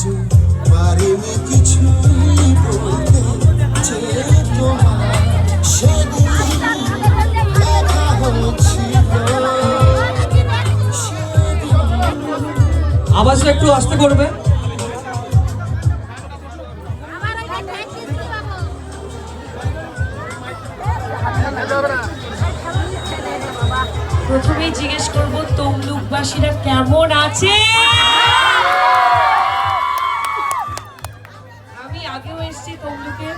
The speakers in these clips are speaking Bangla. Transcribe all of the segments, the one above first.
কিছু পারিনি কিছু বলতে যে তোমার সেদিন দেখা হচ্ছিল। আওয়াজটা একটু আস্তে করবে। প্রথমেই জিজ্ঞেস করব তমলুকবাসীরা কেমন আছে। আমি আগেও এসেছি তমলুকে,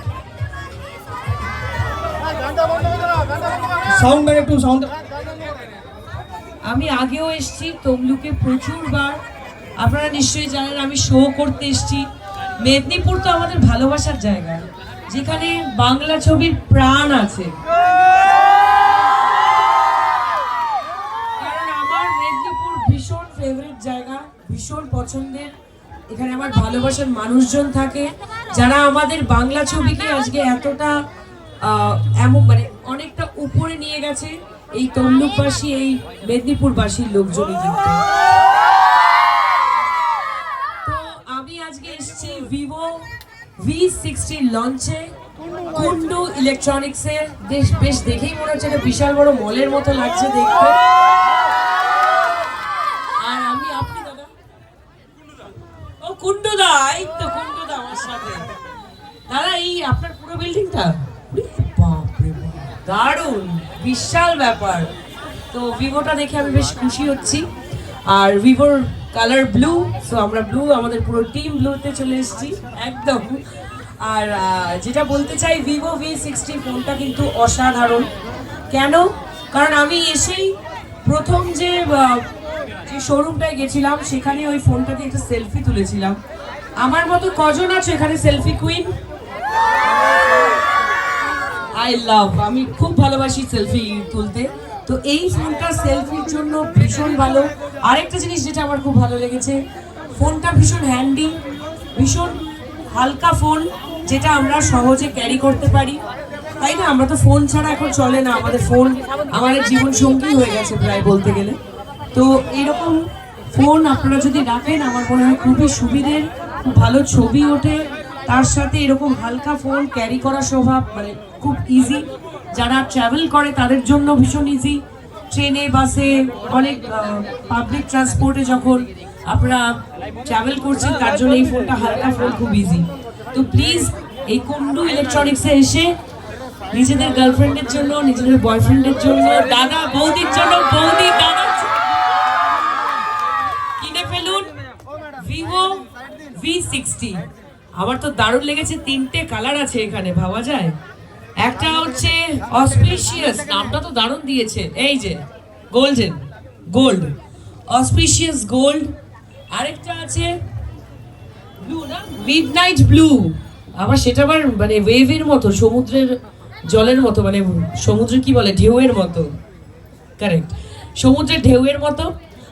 সাউন্ড মানে একটু সাউন্ড। আমি আগেও এসেছি তমলুকে প্রচুরবার। আপনারা নিশ্চয়ই জানেন আমি শো করতে এসেছি। মেদিনীপুর তো আমাদের ভালোবাসার জায়গা, যেখানে বাংলা ছবির প্রাণ আছে। কারণ আমার মেদিনীপুর ভীষণ ফেভারিট জায়গা, ভীষণ পছন্দের। এখানে আমার ভালোবাসার মানুষজন থাকে, যারা আমাদের বাংলা ছবিকে আজকে এতটা এমন মানে অনেকটা উপরে নিয়ে গেছে। এই তমলুকবাসী, এই মেদিনীপুরবাসীর লোকজনই কিন্তু। তো আমি আজকে এসেছি ভিভো V60 লঞ্চে, কুন্ডু ইলেকট্রনিক্সে। বেশ দেখেই মনে হচ্ছে একটা বিশাল বড় মলের মতো লাগছে দেখতে। আর আমি আপনি দাদা, ও কুন্ডুদা, এই তো কুন্ডুদা আমার সাথে। দাদা এই আপনার পুরো বিল্ডিংটা দারুণ, বিশাল ব্যাপার। তো ভিভোটা দেখে আমি বেশ খুশি হচ্ছি। আর ভিভোর কালার ব্লু, সো আমরা ব্লু, আমাদের পুরো টিম ব্লুতে চলে এসেছি একদম। আর যেটা বলতে চাই, ভিভো V60 ফোনটা কিন্তু অসাধারণ। কেন? কারণ আমি এসেই প্রথম যে শোরুমটায় গেছিলাম, সেখানে ওই ফোনটাতে একটা সেলফি তুলেছিলাম। আমার মতো কজন আছে এখানে সেলফি কুইন? আমি খুব ভালোবাসি সেলফি তুলতে। তো এই ফোনটা সেলফির জন্য ভীষণ ভালো। আরেকটা জিনিস যেটা আমার খুব ভালো লেগেছে, ফোনটা ভীষণ হ্যান্ডি, ভীষণ হালকা ফোন, যেটা আমরা সহজে ক্যারি করতে পারি, তাই না? আমরা তো ফোন ছাড়া এখন চলে না, আমাদের ফোন আমাদের জীবন সঙ্গী হয়ে গেছে প্রায় বলতে গেলে। তো এরকম ফোন আপনারা যদি রাখেন, আমার মনে হয় খুবই সুবিধের, খুব ভালো ছবি ওঠে। তার সাথে এরকম হালকা ফোন ক্যারি করা স্বভাব মানে খুব ইজি। যারা ট্রাভেল করে তাদের জন্য ভীষণ ইজি। ট্রেনে, বাসে, অনেক পাবলিক ট্রান্সপোর্টে যখন আপনারা ট্রাভেল করছেন, তার জন্য এই ফোনটা হালকা ফোন খুব ইজি। তো প্লিজ এই কুন্ডু ইলেকট্রনিক্সে এসে নিজেদের গার্লফ্রেন্ডের জন্য, নিজেদের বয়ফ্রেন্ডের জন্য, দাদা বৌদির জন্য, বৌদি দাদা কিনে ফেলুন ভিভো V60। আমার তো দারুণ লেগেছে, 3টে কালার আছে এখানে, ভাবা যায়। একটা হচ্ছে অসপিশিয়াস, নামটা তো দারুণ দিয়েছে, এই যে গোল্ডেন গোল্ড, অসপিশিয়াস গোল্ড। আরেকটা আছে ব্লু, না মিডনাইট ব্লু। আবার সেটা আবার মানে ওয়েভের মতো, সমুদ্রের জলের মতো, মানে সমুদ্রের কি বলে, ঢেউয়ের মতো। কারেক্ট, সমুদ্রের ঢেউয়ের মতো।